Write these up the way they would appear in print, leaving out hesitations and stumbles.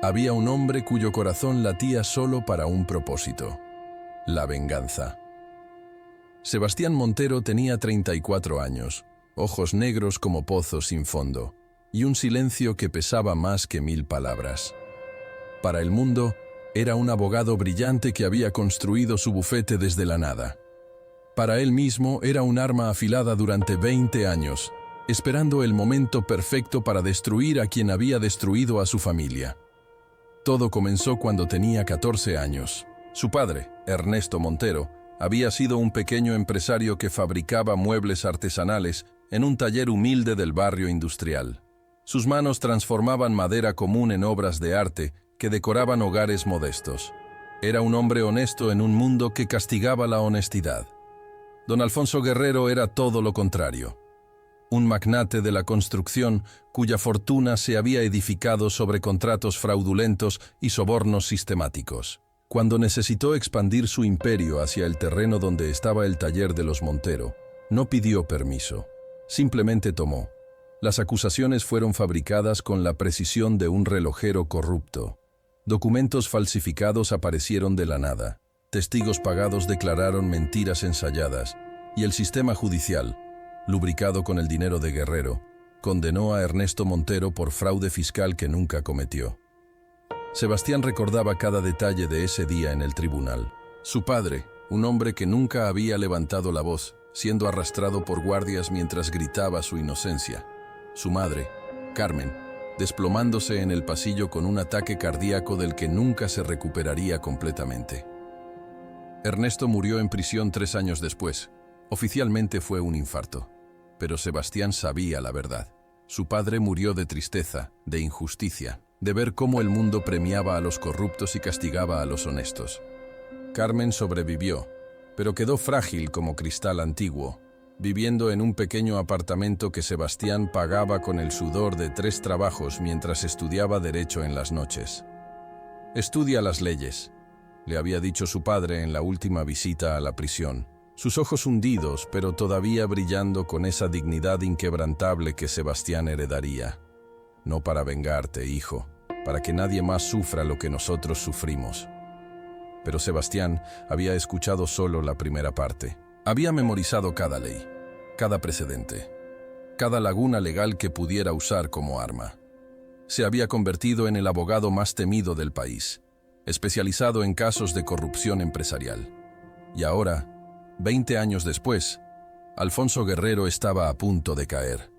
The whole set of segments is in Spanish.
Había un hombre cuyo corazón latía solo para un propósito: la venganza. Sebastián Montero tenía 34 años, ojos negros como pozos sin fondo, y un silencio que pesaba más que 1000 palabras. Para el mundo, era un abogado brillante que había construido su bufete desde la nada. Para él mismo, era un arma afilada durante 20 años, esperando el momento perfecto para destruir a quien había destruido a su familia. Todo comenzó cuando tenía 14 años. Su padre, Ernesto Montero, había sido un pequeño empresario que fabricaba muebles artesanales en un taller humilde del barrio industrial. Sus manos transformaban madera común en obras de arte que decoraban hogares modestos. Era un hombre honesto en un mundo que castigaba la honestidad. Don Alfonso Guerrero era todo lo contrario. Un magnate de la construcción cuya fortuna se había edificado sobre contratos fraudulentos y sobornos sistemáticos. Cuando necesitó expandir su imperio hacia el terreno donde estaba el taller de los Montero, no pidió permiso, simplemente tomó. Las acusaciones fueron fabricadas con la precisión de un relojero corrupto. Documentos falsificados aparecieron de la nada, testigos pagados declararon mentiras ensayadas, y el sistema judicial, lubricado con el dinero de Guerrero, condenó a Ernesto Montero por fraude fiscal que nunca cometió. Sebastián recordaba cada detalle de ese día en el tribunal. Su padre, un hombre que nunca había levantado la voz, siendo arrastrado por guardias mientras gritaba su inocencia. Su madre, Carmen, desplomándose en el pasillo con un ataque cardíaco del que nunca se recuperaría completamente. Ernesto murió en prisión 3 años después. Oficialmente fue un infarto, pero Sebastián sabía la verdad. Su padre murió de tristeza, de injusticia, de ver cómo el mundo premiaba a los corruptos y castigaba a los honestos. Carmen sobrevivió, pero quedó frágil como cristal antiguo, viviendo en un pequeño apartamento que Sebastián pagaba con el sudor de 3 trabajos mientras estudiaba Derecho en las noches. «Estudia las leyes», le había dicho su padre en la última visita a la prisión, sus ojos hundidos, pero todavía brillando con esa dignidad inquebrantable que Sebastián heredaría. «No para vengarte, hijo, para que nadie más sufra lo que nosotros sufrimos». Pero Sebastián había escuchado solo la primera parte. Había memorizado cada ley, cada precedente, cada laguna legal que pudiera usar como arma. Se había convertido en el abogado más temido del país, especializado en casos de corrupción empresarial. Y ahora, 20 años después, Alfonso Guerrero estaba a punto de caer.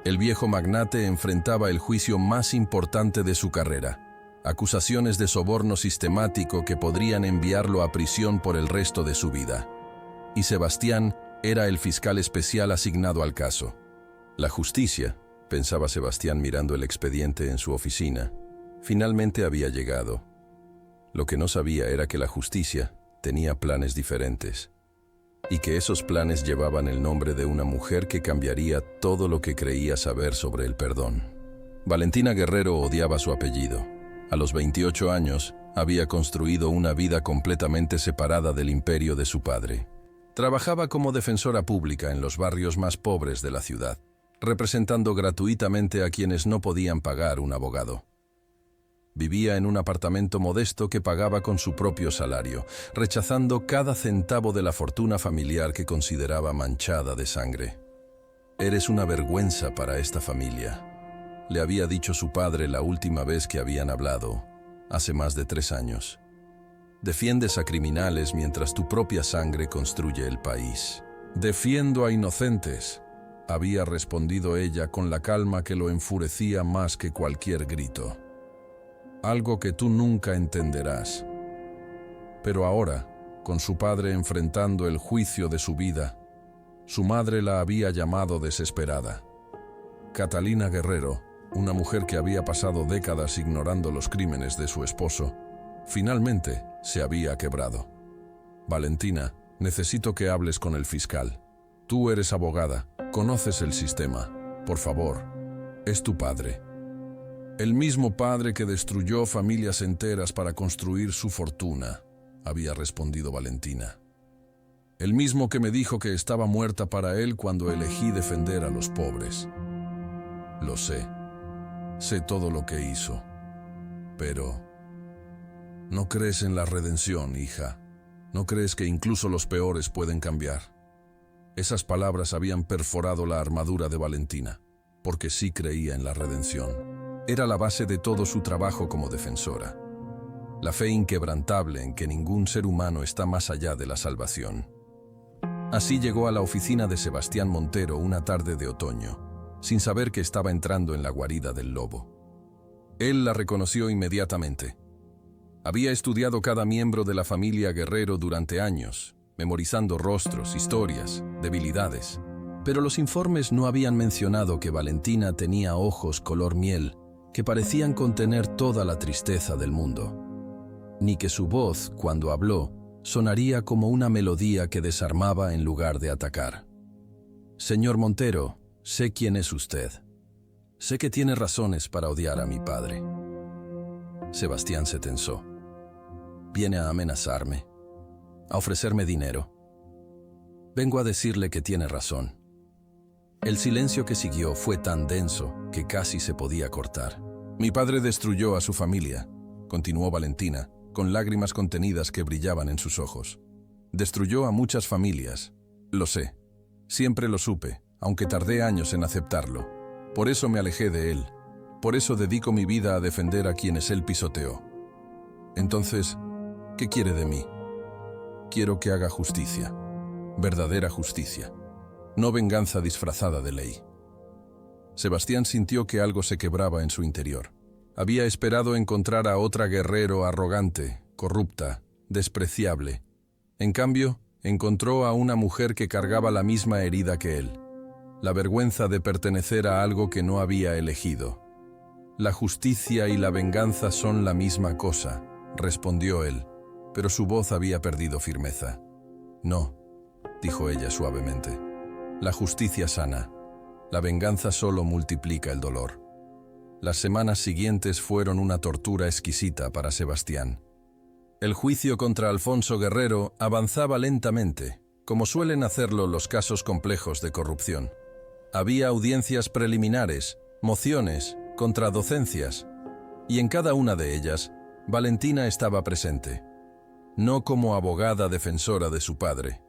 El viejo magnate enfrentaba el juicio más importante de su carrera, acusaciones de soborno sistemático que podrían enviarlo a prisión por el resto de su vida. Y Sebastián era el fiscal especial asignado al caso. La justicia, pensaba Sebastián mirando el expediente en su oficina, finalmente había llegado. Lo que no sabía era que la justicia tenía planes diferentes, y que esos planes llevaban el nombre de una mujer que cambiaría todo lo que creía saber sobre el perdón. Valentina Guerrero odiaba su apellido. A los 28 años, había construido una vida completamente separada del imperio de su padre. Trabajaba como defensora pública en los barrios más pobres de la ciudad, representando gratuitamente a quienes no podían pagar un abogado. Vivía en un apartamento modesto que pagaba con su propio salario, rechazando cada centavo de la fortuna familiar que consideraba manchada de sangre. «Eres una vergüenza para esta familia», le había dicho su padre la última vez que habían hablado, hace más de 3 años. «Defiendes a criminales mientras tu propia sangre construye el país». «Defiendo a inocentes», había respondido ella con la calma que lo enfurecía más que cualquier grito. «Algo que tú nunca entenderás». Pero ahora, con su padre enfrentando el juicio de su vida, su madre la había llamado desesperada. Catalina Guerrero, una mujer que había pasado décadas ignorando los crímenes de su esposo, finalmente se había quebrado. «Valentina, necesito que hables con el fiscal. Tú eres abogada, conoces el sistema. Por favor, es tu padre». «El mismo padre que destruyó familias enteras para construir su fortuna», había respondido Valentina. «El mismo que me dijo que estaba muerta para él cuando elegí defender a los pobres. Lo sé. Sé todo lo que hizo. Pero... ¿no crees en la redención, hija? ¿No crees que incluso los peores pueden cambiar? Esas palabras habían perforado la armadura de Valentina, porque sí creía en la redención. Era la base de todo su trabajo como defensora. La fe inquebrantable en que ningún ser humano está más allá de la salvación. Así llegó a la oficina de Sebastián Montero una tarde de otoño, sin saber que estaba entrando en la guarida del lobo. Él la reconoció inmediatamente. Había estudiado cada miembro de la familia Guerrero durante años, memorizando rostros, historias, debilidades. Pero los informes no habían mencionado que Valentina tenía ojos color miel que parecían contener toda la tristeza del mundo, ni que su voz, cuando habló, sonaría como una melodía que desarmaba en lugar de atacar. «Señor Montero, sé quién es usted. Sé que tiene razones para odiar a mi padre». Sebastián se tensó. «¿Viene a amenazarme? ¿A ofrecerme dinero? Vengo a decirle que tiene razón». El silencio que siguió fue tan denso que casi se podía cortar. «Mi padre destruyó a su familia», continuó Valentina, con lágrimas contenidas que brillaban en sus ojos. «Destruyó a muchas familias. Lo sé. Siempre lo supe, aunque tardé años en aceptarlo. Por eso me alejé de él. Por eso dedico mi vida a defender a quienes él pisoteó. Entonces, ¿qué quiere de mí? Quiero que haga justicia. Verdadera justicia. No venganza disfrazada de ley». Sebastián sintió que algo se quebraba en su interior. Había esperado encontrar a otra Guerrero arrogante, corrupta, despreciable. En cambio, encontró a una mujer que cargaba la misma herida que él. La vergüenza de pertenecer a algo que no había elegido. «La justicia y la venganza son la misma cosa», respondió él, pero su voz había perdido firmeza. «No», dijo ella suavemente. «La justicia sana. La venganza solo multiplica el dolor». Las semanas siguientes fueron una tortura exquisita para Sebastián. El juicio contra Alfonso Guerrero avanzaba lentamente, como suelen hacerlo los casos complejos de corrupción. Había audiencias preliminares, mociones, contradocencias, y en cada una de ellas, Valentina estaba presente, no como abogada defensora de su padre.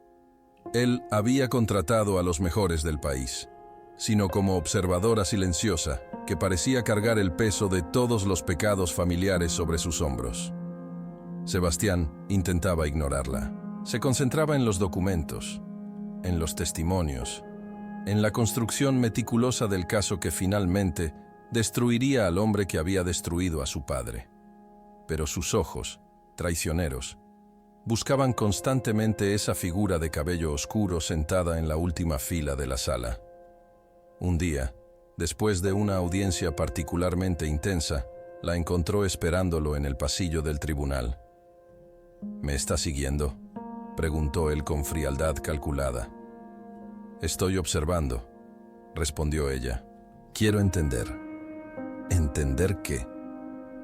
Él había contratado a los mejores del país, sino como observadora silenciosa que parecía cargar el peso de todos los pecados familiares sobre sus hombros. Sebastián intentaba ignorarla. Se concentraba en los documentos, en los testimonios, en la construcción meticulosa del caso que finalmente destruiría al hombre que había destruido a su padre. Pero sus ojos, traicioneros, buscaban constantemente esa figura de cabello oscuro sentada en la última fila de la sala. Un día, después de una audiencia particularmente intensa, la encontró esperándolo en el pasillo del tribunal. «¿Me está siguiendo?», preguntó él con frialdad calculada. «Estoy observando», respondió ella. «Quiero entender». ¿Entender qué?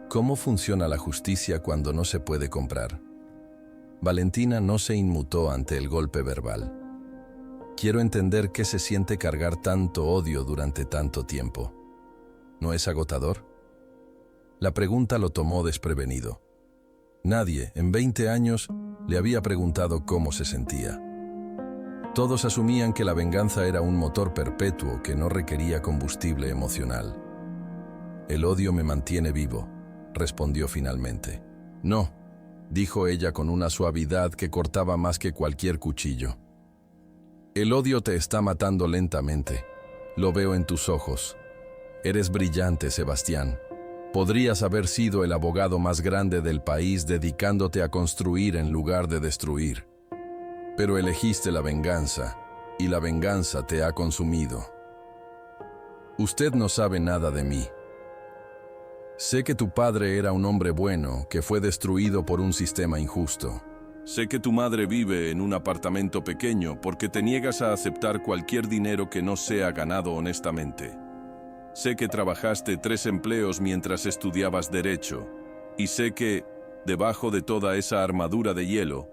¿Cómo funciona la justicia cuando no se puede comprar? Valentina no se inmutó ante el golpe verbal. «Quiero entender qué se siente cargar tanto odio durante tanto tiempo. ¿No es agotador?». La pregunta lo tomó desprevenido. Nadie, en 20 años, le había preguntado cómo se sentía. Todos asumían que la venganza era un motor perpetuo que no requería combustible emocional. «El odio me mantiene vivo», respondió finalmente. «No», dijo ella con una suavidad que cortaba más que cualquier cuchillo. «El odio te está matando lentamente. Lo veo en tus ojos. Eres brillante, Sebastián. Podrías haber sido el abogado más grande del país dedicándote a construir en lugar de destruir. Pero elegiste la venganza, y la venganza te ha consumido. Usted no sabe nada de mí. Sé que tu padre era un hombre bueno que fue destruido por un sistema injusto. Sé que tu madre vive en un apartamento pequeño porque te niegas a aceptar cualquier dinero que no sea ganado honestamente. Sé que trabajaste 3 empleos mientras estudiabas Derecho, y sé que, debajo de toda esa armadura de hielo,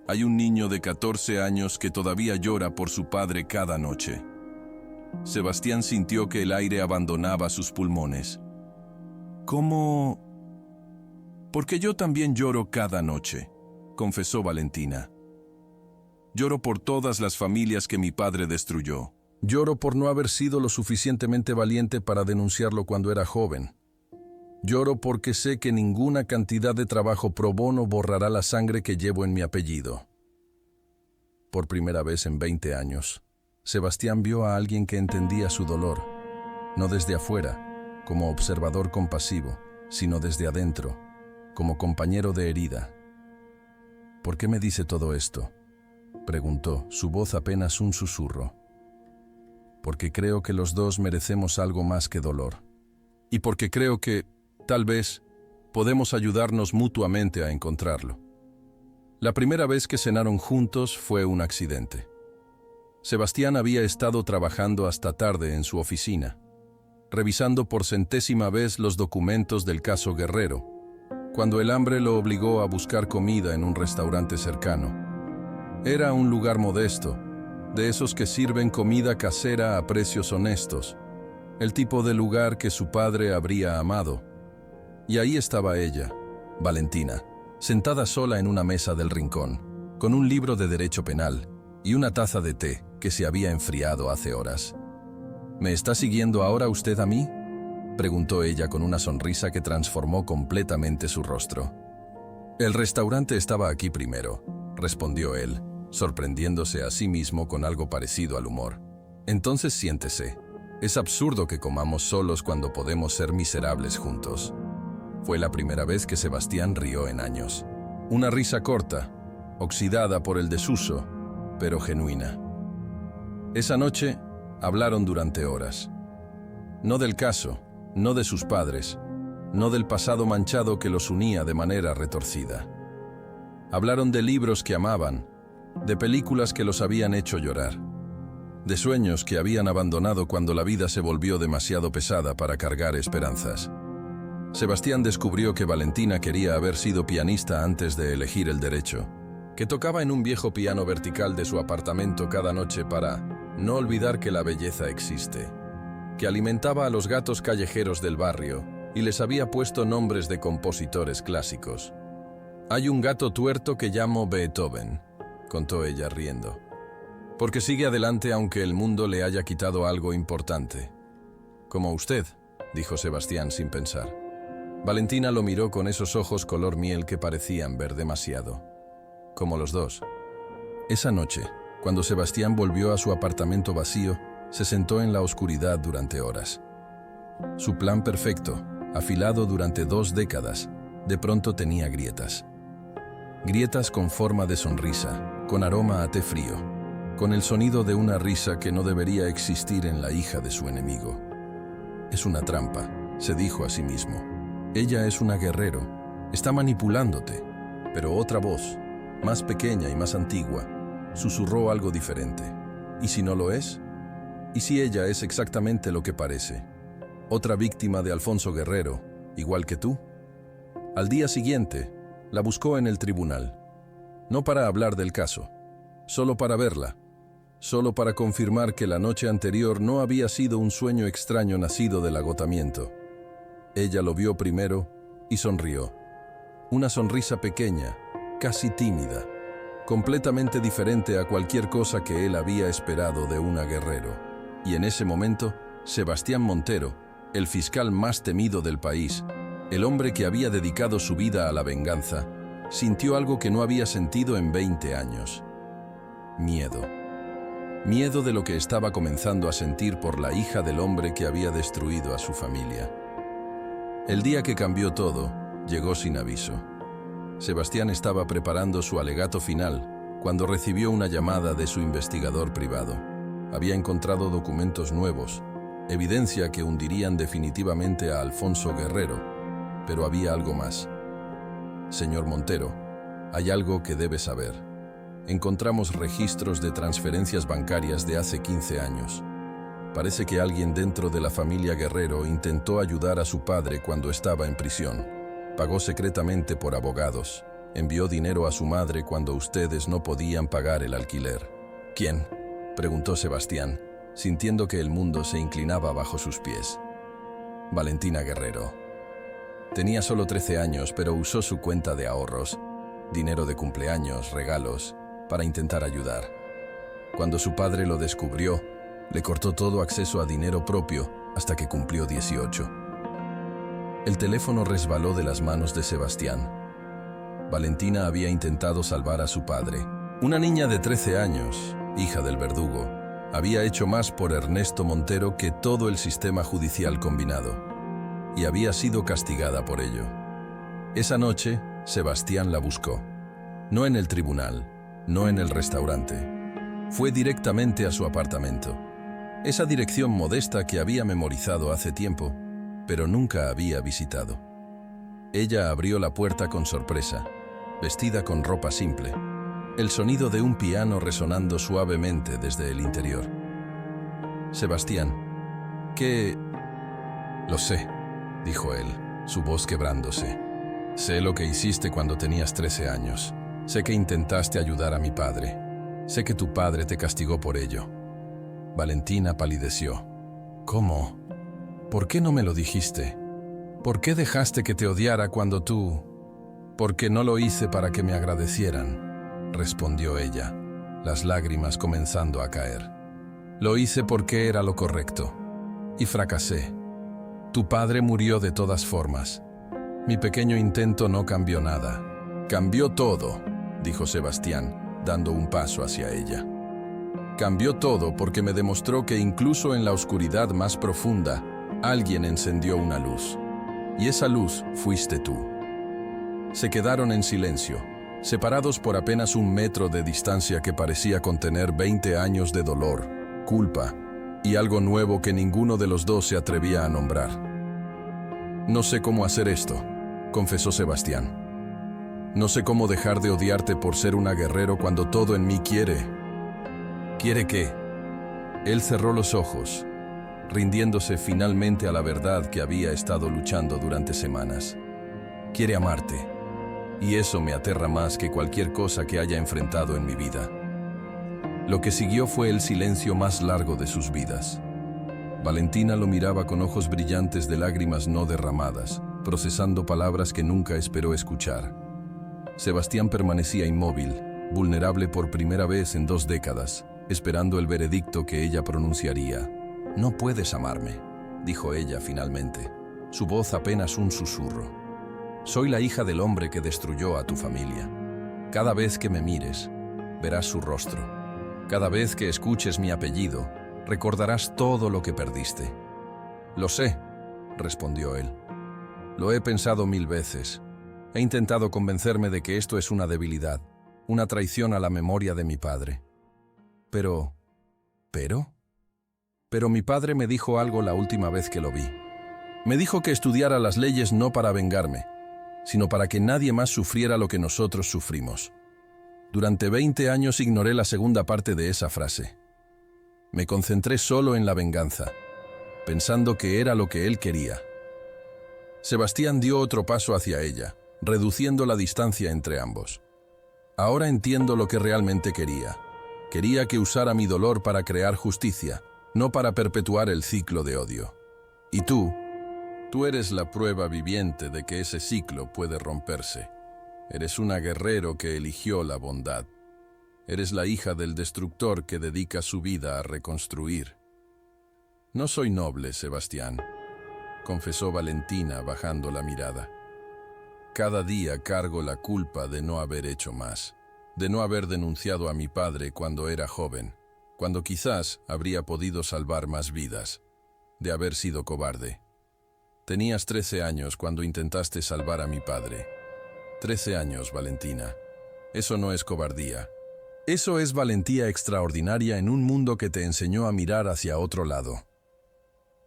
hay un niño de 14 años que todavía llora por su padre cada noche». Sebastián sintió que el aire abandonaba sus pulmones. Porque yo también lloro cada noche, confesó Valentina. Lloro por todas las familias que mi padre destruyó. Lloro por no haber sido lo suficientemente valiente para denunciarlo cuando era joven. Lloro porque sé que ninguna cantidad de trabajo pro bono borrará la sangre que llevo en mi apellido. Por primera vez en 20 años, Sebastián vio a alguien que entendía su dolor, no desde afuera, como observador compasivo, sino desde adentro, como compañero de herida. ¿Por qué me dice todo esto?, preguntó, su voz apenas un susurro. Porque creo que los dos merecemos algo más que dolor. Y porque creo que, tal vez, podemos ayudarnos mutuamente a encontrarlo. La primera vez que cenaron juntos fue un accidente. Sebastián había estado trabajando hasta tarde en su oficina, revisando por 100ª vez los documentos del caso Guerrero, cuando el hambre lo obligó a buscar comida en un restaurante cercano. Era un lugar modesto, de esos que sirven comida casera a precios honestos, el tipo de lugar que su padre habría amado. Y ahí estaba ella, Valentina, sentada sola en una mesa del rincón, con un libro de derecho penal y una taza de té que se había enfriado hace horas. ¿Me está siguiendo ahora usted a mí?, preguntó ella con una sonrisa que transformó completamente su rostro. El restaurante estaba aquí primero, respondió él, sorprendiéndose a sí mismo con algo parecido al humor. Entonces siéntese. Es absurdo que comamos solos cuando podemos ser miserables juntos. Fue la primera vez que Sebastián rió en años. Una risa corta, oxidada por el desuso, pero genuina. Esa noche hablaron durante horas. No del caso, no de sus padres, no del pasado manchado que los unía de manera retorcida. Hablaron de libros que amaban, de películas que los habían hecho llorar, de sueños que habían abandonado cuando la vida se volvió demasiado pesada para cargar esperanzas. Sebastián descubrió que Valentina quería haber sido pianista antes de elegir el derecho, que tocaba en un viejo piano vertical de su apartamento cada noche para no olvidar que la belleza existe, que alimentaba a los gatos callejeros del barrio y les había puesto nombres de compositores clásicos. Hay un gato tuerto que llamo Beethoven, contó ella riendo, porque sigue adelante aunque el mundo le haya quitado algo importante. Como usted, dijo Sebastián sin pensar. Valentina lo miró con esos ojos color miel que parecían ver demasiado. Como los dos. Esa noche, cuando Sebastián volvió a su apartamento vacío, se sentó en la oscuridad durante horas. Su plan perfecto, afilado durante 2 décadas, de pronto tenía grietas. Grietas con forma de sonrisa, con aroma a té frío, con el sonido de una risa que no debería existir en la hija de su enemigo. Es una trampa, se dijo a sí mismo. Ella es una guerrero, está manipulándote, pero otra voz, más pequeña y más antigua, susurró algo diferente. ¿Y si no lo es? ¿Y si ella es exactamente lo que parece? Otra víctima de Alfonso Guerrero, igual que tú. Al día siguiente, la buscó en el tribunal. No para hablar del caso, solo para verla, solo para confirmar que la noche anterior no había sido un sueño extraño nacido del agotamiento. Ella lo vio primero y sonrió. Una sonrisa pequeña, casi tímida, completamente diferente a cualquier cosa que él había esperado de una guerrero. Y en ese momento, Sebastián Montero, el fiscal más temido del país, el hombre que había dedicado su vida a la venganza, sintió algo que no había sentido en 20 años. Miedo. Miedo de lo que estaba comenzando a sentir por la hija del hombre que había destruido a su familia. El día que cambió todo, llegó sin aviso. Sebastián estaba preparando su alegato final cuando recibió una llamada de su investigador privado. Había encontrado documentos nuevos, evidencia que hundirían definitivamente a Alfonso Guerrero, pero había algo más. Señor Montero, hay algo que debe saber. Encontramos registros de transferencias bancarias de hace 15 años. Parece que alguien dentro de la familia Guerrero intentó ayudar a su padre cuando estaba en prisión. Pagó secretamente por abogados. Envió dinero a su madre cuando ustedes no podían pagar el alquiler. ¿Quién?, preguntó Sebastián, sintiendo que el mundo se inclinaba bajo sus pies. Valentina Guerrero. Tenía solo 13 años, pero usó su cuenta de ahorros, dinero de cumpleaños, regalos, para intentar ayudar. Cuando su padre lo descubrió, le cortó todo acceso a dinero propio hasta que cumplió 18. El teléfono resbaló de las manos de Sebastián. Valentina había intentado salvar a su padre. Una niña de 13 años, hija del verdugo, había hecho más por Ernesto Montero que todo el sistema judicial combinado, y había sido castigada por ello. Esa noche, Sebastián la buscó. No en el tribunal, no en el restaurante. Fue directamente a su apartamento. Esa dirección modesta que había memorizado hace tiempo, pero nunca había visitado. Ella abrió la puerta con sorpresa, vestida con ropa simple, el sonido de un piano resonando suavemente desde el interior. Sebastián, ¿qué? Lo sé, dijo él, su voz quebrándose. Sé lo que hiciste cuando tenías 13 años. Sé que intentaste ayudar a mi padre. Sé que tu padre te castigó por ello. Valentina palideció. ¿Cómo? ¿Por qué no me lo dijiste? ¿Por qué dejaste que te odiara cuando tú...? Porque no lo hice para que me agradecieran, respondió ella, las lágrimas comenzando a caer. Lo hice porque era lo correcto. Y fracasé. Tu padre murió de todas formas. Mi pequeño intento no cambió nada. Cambió todo, dijo Sebastián, dando un paso hacia ella. Cambió todo porque me demostró que incluso en la oscuridad más profunda, alguien encendió una luz. Y esa luz fuiste tú. Se quedaron en silencio, separados por apenas 1 metro de distancia que parecía contener 20 años de dolor, culpa y algo nuevo que ninguno de los dos se atrevía a nombrar. No sé cómo hacer esto, confesó Sebastián. No sé cómo dejar de odiarte por ser una guerrero cuando todo en mí quiere... ¿Quiere qué? Él cerró los ojos, rindiéndose finalmente a la verdad que había estado luchando durante semanas. Quiere amarte, y eso me aterra más que cualquier cosa que haya enfrentado en mi vida. Lo que siguió fue el silencio más largo de sus vidas. Valentina lo miraba con ojos brillantes de lágrimas no derramadas, procesando palabras que nunca esperó escuchar. Sebastián permanecía inmóvil, vulnerable por primera vez en 2 décadas, esperando el veredicto que ella pronunciaría. «No puedes amarme», dijo ella finalmente, su voz apenas un susurro. «Soy la hija del hombre que destruyó a tu familia. Cada vez que me mires, verás su rostro. Cada vez que escuches mi apellido, recordarás todo lo que perdiste». «Lo sé», respondió él. «Lo he pensado 1000 veces. He intentado convencerme de que esto es una debilidad, una traición a la memoria de mi padre. Pero mi padre me dijo algo la última vez que lo vi. Me dijo que estudiara las leyes no para vengarme, sino para que nadie más sufriera lo que nosotros sufrimos. Durante 20 años ignoré la segunda parte de esa frase. Me concentré solo en la venganza, pensando que era lo que él quería». Sebastián dio otro paso hacia ella, reduciendo la distancia entre ambos. «Ahora entiendo lo que realmente quería. Quería que usara mi dolor para crear justicia, no para perpetuar el ciclo de odio. Y tú eres la prueba viviente de que ese ciclo puede romperse. Eres una guerrero que eligió la bondad. Eres la hija del destructor que dedica su vida a reconstruir». «No soy noble, Sebastián», confesó Valentina bajando la mirada. «Cada día cargo la culpa de no haber hecho más, de no haber denunciado a mi padre cuando era joven, cuando quizás habría podido salvar más vidas, de haber sido cobarde. Tenías 13 años cuando intentaste salvar a mi padre. 13 años, Valentina. Eso no es cobardía. Eso es valentía extraordinaria en un mundo que te enseñó a mirar hacia otro lado».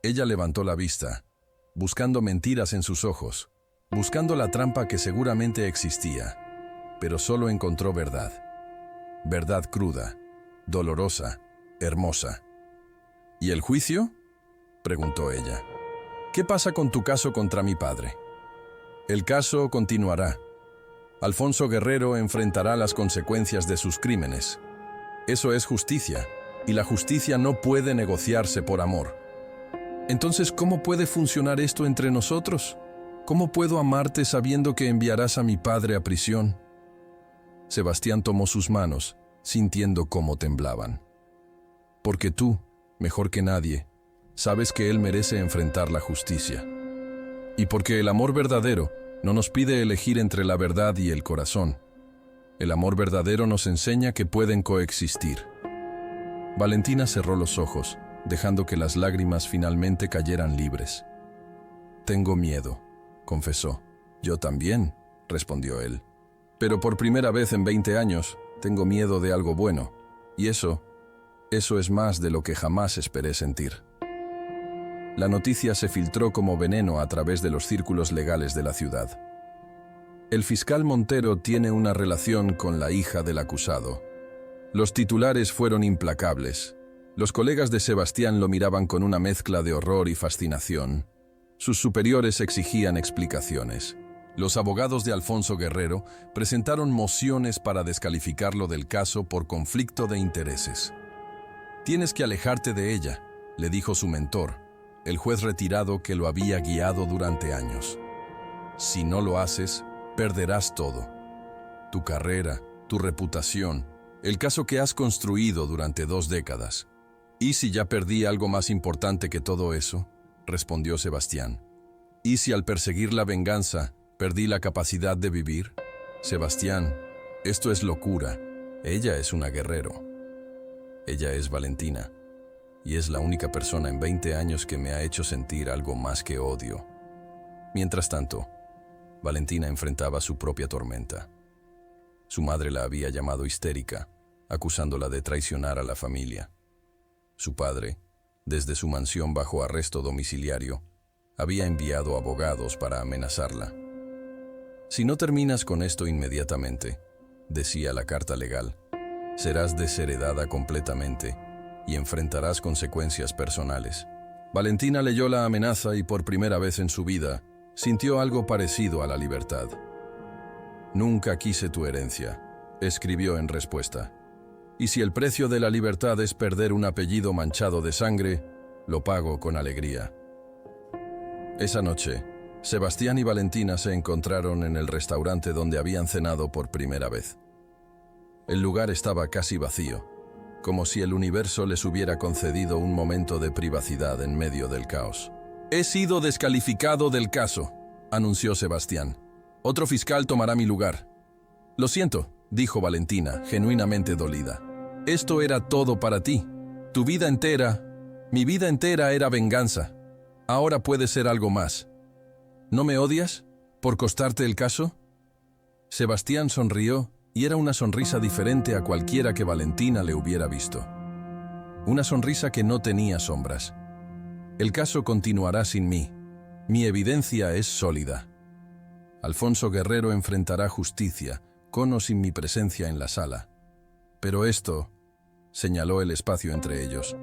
Ella levantó la vista, buscando mentiras en sus ojos, buscando la trampa que seguramente existía, pero solo encontró verdad. Verdad cruda, dolorosa, hermosa. «¿Y el juicio?», preguntó ella. «¿Qué pasa con tu caso contra mi padre?». «El caso continuará. Alfonso Guerrero enfrentará las consecuencias de sus crímenes. Eso es justicia, y la justicia no puede negociarse por amor». «Entonces, ¿cómo puede funcionar esto entre nosotros? ¿Cómo puedo amarte sabiendo que enviarás a mi padre a prisión? Sebastián tomó sus manos, sintiendo cómo temblaban. Porque tú, mejor que nadie, sabes que él merece enfrentar la justicia. Y porque el amor verdadero no nos pide elegir entre la verdad y el corazón. El amor verdadero nos enseña que pueden coexistir. Valentina cerró los ojos, dejando que las lágrimas finalmente cayeran libres. «Tengo miedo», confesó. «Yo también», respondió él. «Pero por primera vez en 20 años, tengo miedo de algo bueno. Y eso es más de lo que jamás esperé sentir». La noticia se filtró como veneno a través de los círculos legales de la ciudad. El fiscal Montero tiene una relación con la hija del acusado. Los titulares fueron implacables. Los colegas de Sebastián lo miraban con una mezcla de horror y fascinación. Sus superiores exigían explicaciones. Los abogados de Alfonso Guerrero presentaron mociones para descalificarlo del caso por conflicto de intereses. «Tienes que alejarte de ella», le dijo su mentor, el juez retirado que lo había guiado durante años. «Si no lo haces, perderás todo. Tu carrera, tu reputación, el caso que has construido durante 2 décadas. ¿Y si ya perdí algo más importante que todo eso?», respondió Sebastián. «¿Y si al perseguir la venganza perdí la capacidad de vivir? Sebastián, esto es locura. Ella es una guerrero. Ella es Valentina. Y es la única persona en 20 años que me ha hecho sentir algo más que odio». Mientras tanto, Valentina enfrentaba su propia tormenta. Su madre la había llamado histérica, acusándola de traicionar a la familia. Su padre, desde su mansión bajo arresto domiciliario, había enviado abogados para amenazarla. «Si no terminas con esto inmediatamente», decía la carta legal, «serás desheredada completamente y enfrentarás consecuencias personales». Valentina leyó la amenaza y por primera vez en su vida sintió algo parecido a la libertad. «Nunca quise tu herencia», escribió en respuesta. «Y si el precio de la libertad es perder un apellido manchado de sangre, lo pago con alegría». Esa noche, Sebastián y Valentina se encontraron en el restaurante donde habían cenado por primera vez. El lugar estaba casi vacío, como si el universo les hubiera concedido un momento de privacidad en medio del caos. «He sido descalificado del caso», anunció Sebastián. «Otro fiscal tomará mi lugar». «Lo siento», dijo Valentina, genuinamente dolida. «Esto era todo para ti. Tu vida entera, mi vida entera era venganza. Ahora puede ser algo más. ¿No me odias por costarte el caso?». Sebastián sonrió y era una sonrisa diferente a cualquiera que Valentina le hubiera visto. Una sonrisa que no tenía sombras. «El caso continuará sin mí. Mi evidencia es sólida. Alfonso Guerrero enfrentará justicia, con o sin mi presencia en la sala. Pero esto», señaló el espacio entre ellos,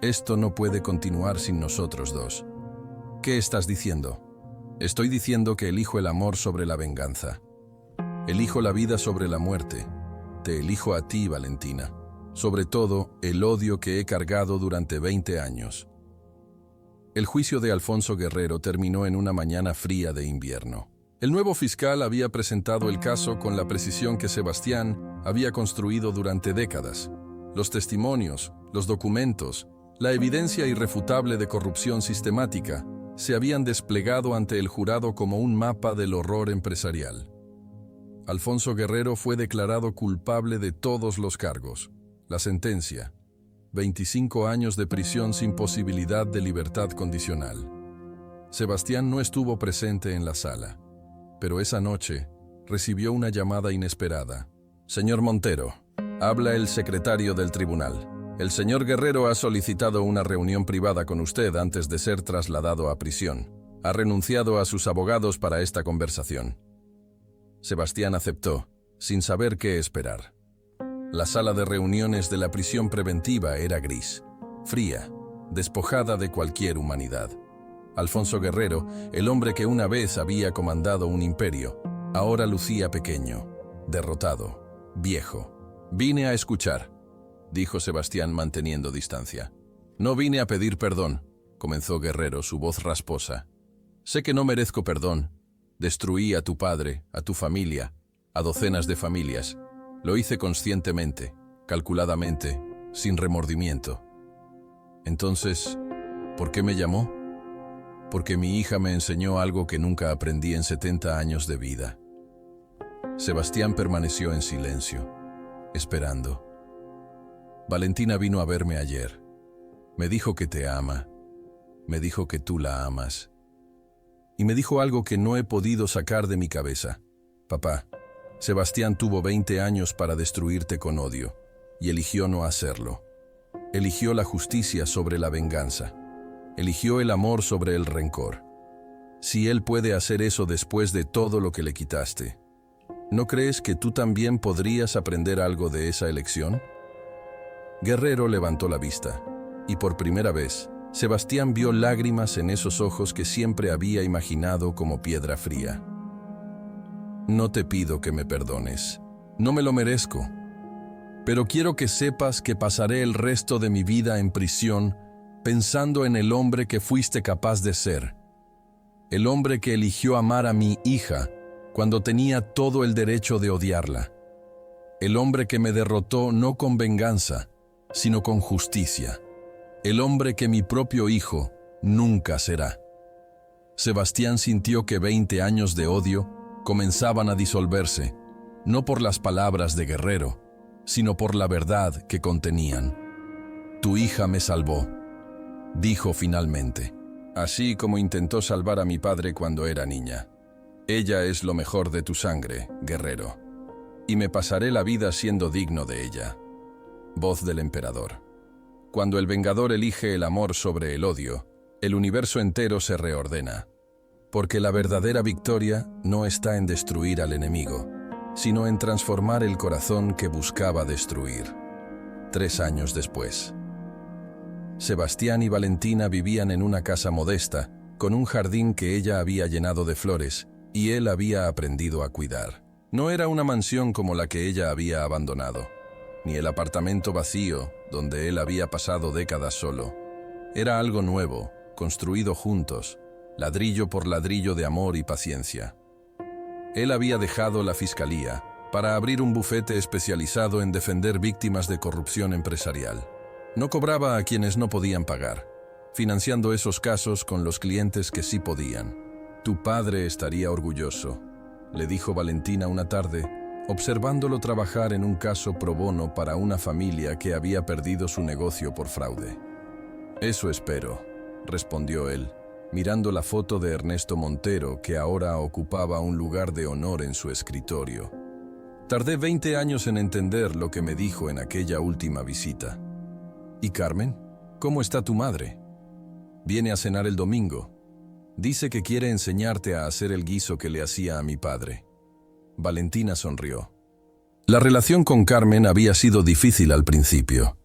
«esto no puede continuar sin nosotros dos». «¿Qué estás diciendo?». «Estoy diciendo que elijo el amor sobre la venganza. Elijo la vida sobre la muerte. Te elijo a ti, Valentina. Sobre todo, el odio que he cargado durante 20 años». El juicio de Alfonso Guerrero terminó en una mañana fría de invierno. El nuevo fiscal había presentado el caso con la precisión que Sebastián había construido durante décadas. Los testimonios, los documentos, la evidencia irrefutable de corrupción sistemática se habían desplegado ante el jurado como un mapa del horror empresarial. Alfonso Guerrero fue declarado culpable de todos los cargos. La sentencia: 25 años de prisión sin posibilidad de libertad condicional. Sebastián no estuvo presente en la sala, pero esa noche recibió una llamada inesperada. «Señor Montero, habla el secretario del tribunal. El señor Guerrero ha solicitado una reunión privada con usted antes de ser trasladado a prisión. Ha renunciado a sus abogados para esta conversación». Sebastián aceptó, sin saber qué esperar. La sala de reuniones de la prisión preventiva era gris, fría, despojada de cualquier humanidad. Alfonso Guerrero, el hombre que una vez había comandado un imperio, ahora lucía pequeño, derrotado, viejo. «Vine a escuchar», dijo Sebastián manteniendo distancia. «No vine a pedir perdón», comenzó Guerrero, su voz rasposa. «Sé que no merezco perdón, Destruí a tu padre, a tu familia, a docenas de familias. Lo hice conscientemente, calculadamente, sin remordimiento. Entonces, ¿por qué me llamó? Porque mi hija me enseñó algo que nunca aprendí en 70 años de vida. Sebastián permaneció en silencio, esperando. Valentina vino a verme ayer. Me dijo que te ama. Me dijo que tú la amas. Y me dijo algo que no he podido sacar de mi cabeza. Papá, Sebastián tuvo 20 años para destruirte con odio, y eligió no hacerlo. Eligió la justicia sobre la venganza. Eligió el amor sobre el rencor. Si él puede hacer eso después de todo lo que le quitaste, ¿no crees que tú también podrías aprender algo de esa elección? Guerrero levantó la vista, y por primera vez, Sebastián vio lágrimas en esos ojos que siempre había imaginado como piedra fría. No te pido que me perdones, no me lo merezco, pero quiero que sepas que pasaré el resto de mi vida en prisión pensando en el hombre que fuiste capaz de ser, el hombre que eligió amar a mi hija cuando tenía todo el derecho de odiarla, el hombre que me derrotó no con venganza, sino con justicia. El hombre que mi propio hijo nunca será. Sebastián sintió que 20 años de odio comenzaban a disolverse, no por las palabras de Guerrero, sino por la verdad que contenían. Tu hija me salvó, dijo finalmente, así como intentó salvar a mi padre cuando era niña. Ella es lo mejor de tu sangre, Guerrero, y me pasaré la vida siendo digno de ella. Voz del emperador. Cuando el vengador elige el amor sobre el odio, el universo entero se reordena. Porque la verdadera victoria no está en destruir al enemigo, sino en transformar el corazón que buscaba destruir. 3 años después. Sebastián y Valentina vivían en una casa modesta, con un jardín que ella había llenado de flores, y él había aprendido a cuidar. No era una mansión como la que ella había abandonado, ni el apartamento vacío donde él había pasado décadas solo. Era algo nuevo, construido juntos, ladrillo por ladrillo de amor y paciencia. Él había dejado la fiscalía para abrir un bufete especializado en defender víctimas de corrupción empresarial. No cobraba a quienes no podían pagar, financiando esos casos con los clientes que sí podían. Tu padre estaría orgulloso, le dijo Valentina una tarde, observándolo trabajar en un caso pro bono para una familia que había perdido su negocio por fraude. Eso espero, respondió él, mirando la foto de Ernesto Montero, que ahora ocupaba un lugar de honor en su escritorio. Tardé 20 años en entender lo que me dijo en aquella última visita. ¿Y Carmen? ¿Cómo está tu madre? Viene a cenar el domingo. Dice que quiere enseñarte a hacer el guiso que le hacía a mi padre. Valentina sonrió. La relación con Carmen había sido difícil al principio.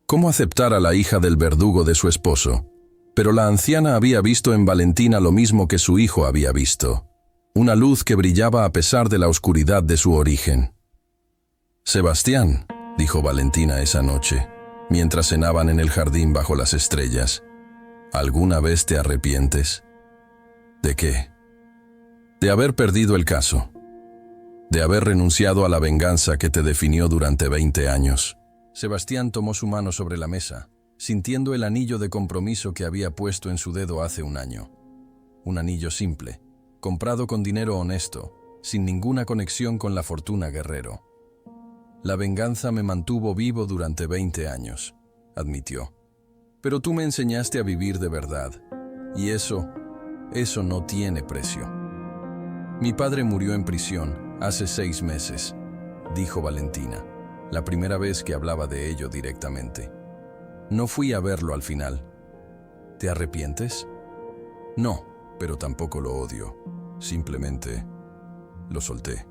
¿Cómo aceptar a la hija del verdugo de su esposo? Pero la anciana había visto en Valentina lo mismo que su hijo había visto. Una luz que brillaba a pesar de la oscuridad de su origen. Sebastián, dijo Valentina esa noche, mientras cenaban en el jardín bajo las estrellas, ¿alguna vez te arrepientes? ¿De qué? De haber perdido el caso. De haber renunciado a la venganza que te definió durante 20 años. Sebastián tomó su mano sobre la mesa, sintiendo el anillo de compromiso que había puesto en su dedo hace un año. Un anillo simple, comprado con dinero honesto, sin ninguna conexión con la fortuna Guerrero. La venganza me mantuvo vivo durante 20 años, admitió. Pero tú me enseñaste a vivir de verdad, y eso no tiene precio. Mi padre murió en prisión hace 6 meses, dijo Valentina, la primera vez que hablaba de ello directamente. No fui a verlo al final. ¿Te arrepientes? No, pero tampoco lo odio. Simplemente lo solté,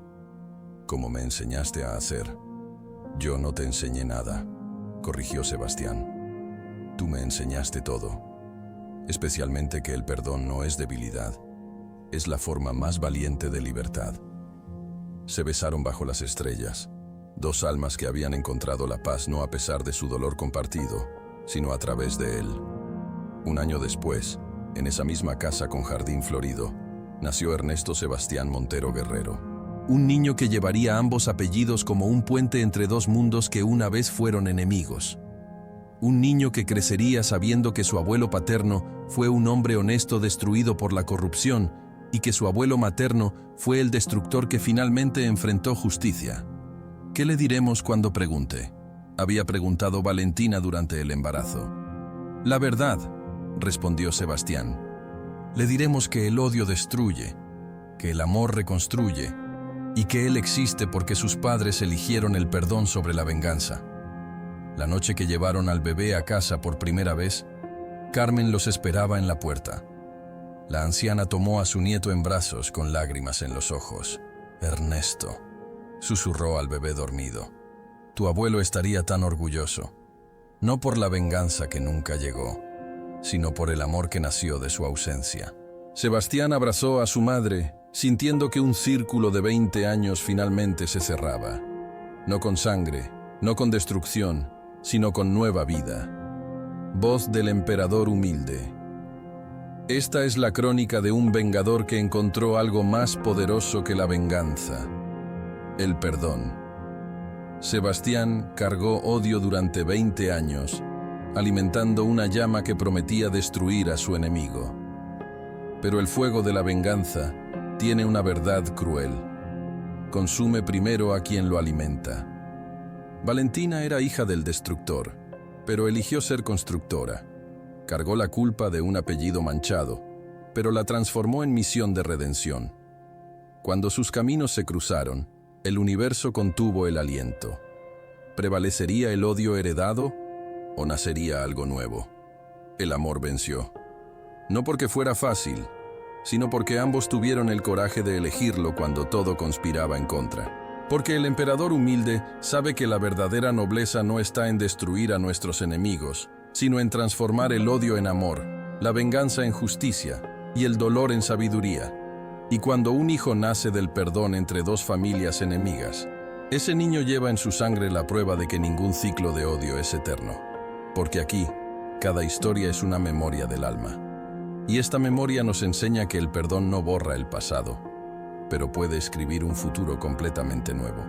como me enseñaste a hacer. Yo no te enseñé nada, corrigió Sebastián. Tú me enseñaste todo, especialmente que el perdón no es debilidad, es la forma más valiente de libertad. Se besaron bajo las estrellas, 2 almas que habían encontrado la paz no a pesar de su dolor compartido, sino a través de él. Un año después, en esa misma casa con jardín florido, nació Ernesto Sebastián Montero Guerrero, un niño que llevaría ambos apellidos como un puente entre dos mundos que una vez fueron enemigos. Un niño que crecería sabiendo que su abuelo paterno fue un hombre honesto destruido por la corrupción y que su abuelo materno fue el destructor que finalmente enfrentó justicia. ¿Qué le diremos cuando pregunte?, había preguntado Valentina durante el embarazo. La verdad, respondió Sebastián. Le diremos que el odio destruye, que el amor reconstruye y que él existe porque sus padres eligieron el perdón sobre la venganza. La noche que llevaron al bebé a casa por primera vez, Carmen los esperaba en la puerta. La anciana tomó a su nieto en brazos con lágrimas en los ojos. Ernesto, susurró al bebé dormido. Tu abuelo estaría tan orgulloso, no por la venganza que nunca llegó, sino por el amor que nació de su ausencia. Sebastián abrazó a su madre, sintiendo que un círculo de 20 años finalmente se cerraba. No con sangre, no con destrucción, sino con nueva vida. Voz del emperador humilde. Esta es la crónica de un vengador que encontró algo más poderoso que la venganza: el perdón. Sebastián cargó odio durante 20 años, alimentando una llama que prometía destruir a su enemigo. Pero el fuego de la venganza tiene una verdad cruel. Consume primero a quien lo alimenta. Valentina era hija del destructor, pero eligió ser constructora. Cargó la culpa de un apellido manchado, pero la transformó en misión de redención. Cuando sus caminos se cruzaron, el universo contuvo el aliento. ¿Prevalecería el odio heredado o nacería algo nuevo? El amor venció. No porque fuera fácil, sino porque ambos tuvieron el coraje de elegirlo cuando todo conspiraba en contra. Porque el emperador humilde sabe que la verdadera nobleza no está en destruir a nuestros enemigos, sino en transformar el odio en amor, la venganza en justicia y el dolor en sabiduría. Y cuando un hijo nace del perdón entre dos familias enemigas, ese niño lleva en su sangre la prueba de que ningún ciclo de odio es eterno. Porque aquí, cada historia es una memoria del alma. Y esta memoria nos enseña que el perdón no borra el pasado, pero puede escribir un futuro completamente nuevo.